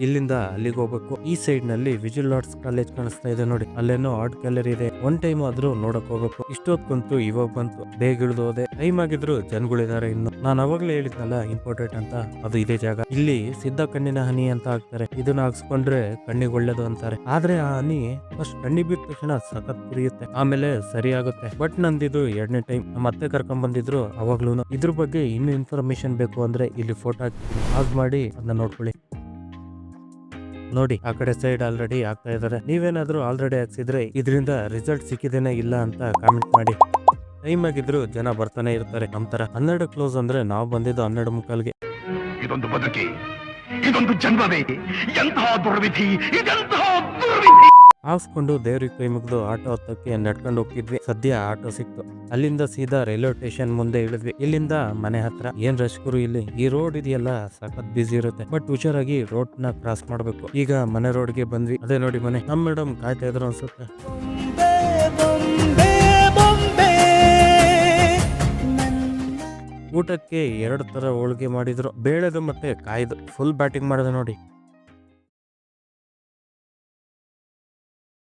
ಇಲ್ಲಿಂದ ಅಲ್ಲಿಗೆ ಹೋಗ್ಬೇಕು. ಈ ಸೈಡ್ ನಲ್ಲಿ ವಿಜುವಲ್ ಆರ್ಟ್ಸ್ ಕಾಲೇಜ್ ಕಾಣಿಸ್ತಾ ಇದೆ ನೋಡಿ, ಅಲ್ಲೇನೋ ಆರ್ಟ್ ಗ್ಯಾಲರಿ ಇದೆ. ಒನ್ ಟೈಮ್ ಆದ್ರೂ ನೋಡಕ್ ಹೋಗ್ಬೇಕು. ಇಷ್ಟೊತ್ಕಂತೂ ಇವಾಗ ಬಂತು, ಬೇಗ ಇಳಿದು ಹೋದೆ. ಟೈಮ್ ಆಗಿದ್ರು ಜನಗಳಿದಾರೆ ಇನ್ನು. ನಾನು ಅವಾಗ್ಲೇ ಹೇಳಿದ್ನಲ್ಲ ಇಂಪಾರ್ಟೆಂಟ್ ಅಂತ, ಅದು ಇದೇ ಜಾಗ. ಇಲ್ಲಿ ಸಿದ್ಧ ಕಣ್ಣಿನ ಹನಿ ಅಂತ ಹಾಕ್ತಾರೆ. ಇದನ್ನ ಹಾಕ್ಸ್ಕೊಂಡ್ರೆ ಕಣ್ಣಿಗೆ ಒಳ್ಳೇದು ಅಂತಾರೆ. ಆದ್ರೆ ಆ ಹನಿ ಫಸ್ಟ್ ಕಣ್ಣಿಗೆ ಬಿದ್ದ ತಕ್ಷಣ ಸಖತ್ ಕುರಿಯುತ್ತೆ, ಆಮೇಲೆ ಸರಿ ಆಗುತ್ತೆ. ಬಟ್ ನಂದಿದು 2ನೇ ಟೈಮ್. ನಮ್ಮ ಅತ್ತೆ ಕರ್ಕೊಂಡ್ ಬಂದಿದ್ರು ಅವಾಗ್ಲೂ. ಇದ್ರ ಬಗ್ಗೆ ಇನ್ನೂ ಇನ್ಫಾರ್ಮೇಶನ್ ಬೇಕು ಅಂದ್ರೆ ಇಲ್ಲಿ ಫೋಟೋ ಹಾಕಿ ಪಾಸ್ ಮಾಡಿ ಅದನ್ನ ನೋಡ್ಕೊಳ್ಳಿ. ನೋಡಿ ಆ ಕಡೆ ಸೈಡ್ ಆಲ್ರೆಡಿ ಆಗ್ತಾ ಇದಾರೆ. ನೀವೇನಾದ್ರೂ ಆಲ್ರೆಡಿ ಹಾಕ್ಸಿದ್ರೆ ಇದರಿಂದ ರಿಸಲ್ಟ್ ಸಿಕ್ಕಿದೇನೆ ಇಲ್ಲ ಅಂತ ಕಾಮೆಂಟ್ ಮಾಡಿ. ಟೈಮ್ ಆಗಿದ್ರು ಜನ ಬರ್ತಾನೆ ಇರ್ತಾರೆ. ನಮ್ ತರ 12 ಕ್ಲೋಸ್ ಅಂದ್ರೆ ನಾವು ಬಂದಿದ್ದು 12:45ಗೆ. ಇದೊಂದು ಬದುಕಿ, ಇದೊಂದು ಜನ್ಮವೇ, ಎಂತಹ ದುರ್ವಿಧಿ, ಇದೆಂತಹ ದುರ್ವಿಧಿ. ಹಾಸ್ಕೊಂಡು ದೇವ್ರಿಗೆ ಕೈ ಮುಗಿದು ಆಟೋ ಹತ್ತಕ್ಕೆ ನಡ್ಕೊಂಡು ಹೋಗ್ತಿದ್ವಿ. ಸದ್ಯ ಆಟೋ ಸಿಕ್ತು. ಅಲ್ಲಿಂದ ಸೀದಾ ರೈಲ್ವೆ ಸ್ಟೇಷನ್ ಮುಂದೆ ಇಳಿದ್ವಿ. ಇಲ್ಲಿಂದ ಮನೆ ಹತ್ರ. ಏನ್ ರಶ್ ಗುರು ಇಲ್ಲಿ. ಈ ರೋಡ್ ಇದೆಯಲ್ಲ ಸಖತ್ ಬಿಸಿ ಇರುತ್ತೆ, ಬಟ್ ಹುಷಾರಾಗಿ ರೋಡ್ ನ ಕ್ರಾಸ್ ಮಾಡ್ಬೇಕು. ಈಗ ಮನೆ ರೋಡ್ಗೆ ಬಂದ್ವಿ. ಅದೇ ನೋಡಿ ಮನೆ. ನಮ್ ಮೇಡಮ್ ಕಾಯ್ತಾ ಇದ್ರು ಅನ್ಸುತ್ತೆ. ಊಟಕ್ಕೆ 2 ತರ ಹೋಳಿಗೆ ಮಾಡಿದ್ರು, ಬೇಳೆದು ಮತ್ತೆ ಕಾಯ್ದು. ಫುಲ್ ಬ್ಯಾಟಿಂಗ್ ಮಾಡಿದೆ ನೋಡಿ.